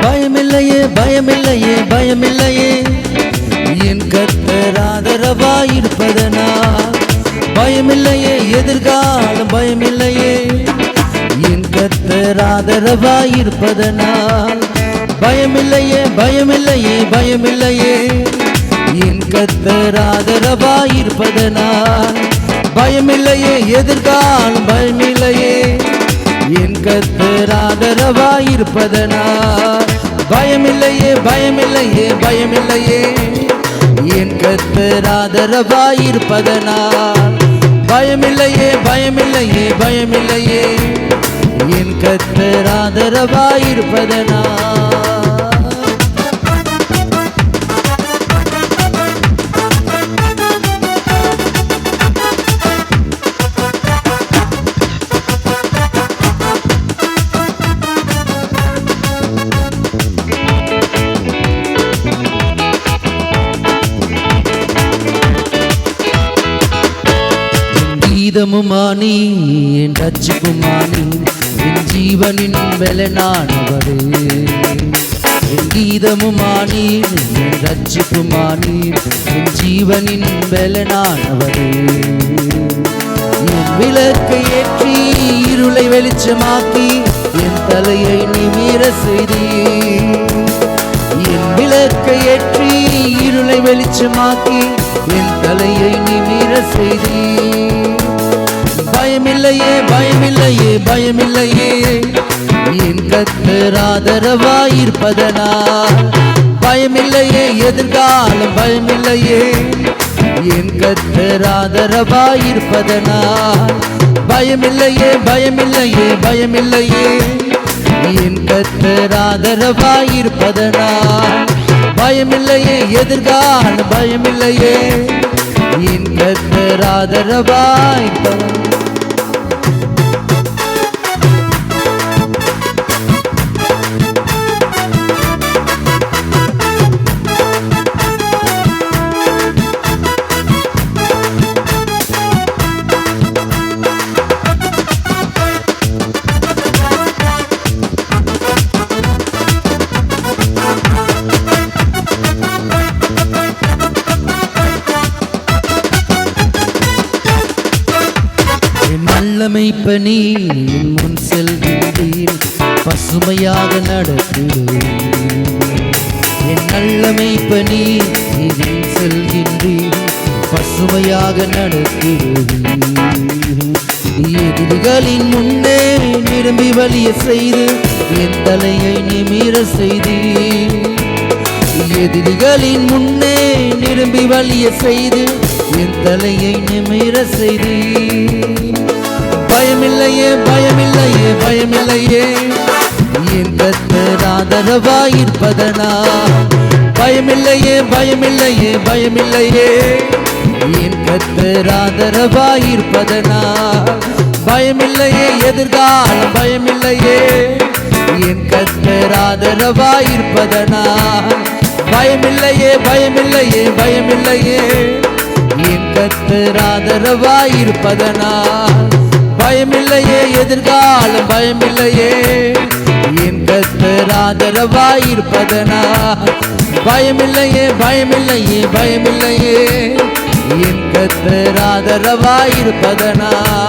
பயமில்லையே பயமில்லையே பயமில்லையே என் கர்த்தர் ஆதரவாயிருப்பதனால் பயமில்லையே எதிர்காலம் பயமில்லையே என் கர்த்தர் ஆதரவாயிருப்பதனால் பயமில்லையே பயமில்லையே பயமில்லையே என் கர்த்தர் ஆதரவாயிருப்பதனால் பயமில்லையே எதிர்காலம் பயமில்லையே என் கர்த்தர் ஆதரவாயிருப்பதனால் பயமில்லையே பயமில்லையே பயமில்லையே என் கர்த்தர் ஆதரவாயிருப்பதனால் பயமில்லையே பயமில்லையே பயமில்லையே என் கர்த்தர் ஆதரவாயிருப்பதனால் கீதமுமானி என் ரட்சிப்புமானி என் ஜீவனின் பலனானவரே என் கீதமுமானி என் ரட்சிப்புமானி என் ஜீவனின் பலனானவரே என் விளக்கை ஏற்றி இருளை வெளிச்சமாக்கி என் தலையை நிமிர செய்தி என் விளக்கை ஏற்றி இருளை வெளிச்சமாக்கி என் தலையை நிமிர செய்தி பயமில்லையே பயமில்லையே பயமில்லையே என் கர்த்தர் ஆதரவாயிருப்பதனால் பயமில்லையே எதிர்காலம் பயமில்லையே என் கர்த்தர் ஆதரவாயிருப்பதனால் பயமில்லையே பயமில்லையே பயமில்லையே என் கர்த்தர் ஆதரவாயிருப்பதனால் பயமில்லையே எதிர்காலம் பயமில்லையே என் கர்த்தர் ஆதரவாயிருப்பதனால் மெய்ப்பனி முன் செல்கின்றீர் பசுமையாக நடத்திடுவீர் என் நல்ல மெய்ப்பனி செல்கின்றீர் பசுமையாக நடத்திடுவீர் எதிரிகளின் முன்னே நிரம்பி வலிய செய்து என் தலையை நிமிர செய்தீர் எதிரிகளின் முன்னே நிரம்பி வலிய செய்து என் தலையை நிமிர செய்தீர் பயமில்லையே பயமில்லையே பயமில்லையே என் கர்த்தர் ஆதரவாயிருப்பதனால் பயமில்லையே பயமில்லையே பயமில்லையே என் கர்த்தர் ஆதரவாயிருப்பதனால் பயமில்லையே எதிர்காலம் பயமில்லையே என் கர்த்தர் ஆதரவாயிருப்பதனால் பயமில்லையே பயமில்லையே பயமில்லையே என் கர்த்தர் ஆதரவாயிருப்பதனால் பயமில்லையே எதிர்காலம் பயமில்லையே என் கர்த்தர் ஆதரவாயிருப்பதனால் பயமில்லையே பயமில்லையே பயமில்லையே என் கர்த்தர் ஆதரவாயிருப்பதனால்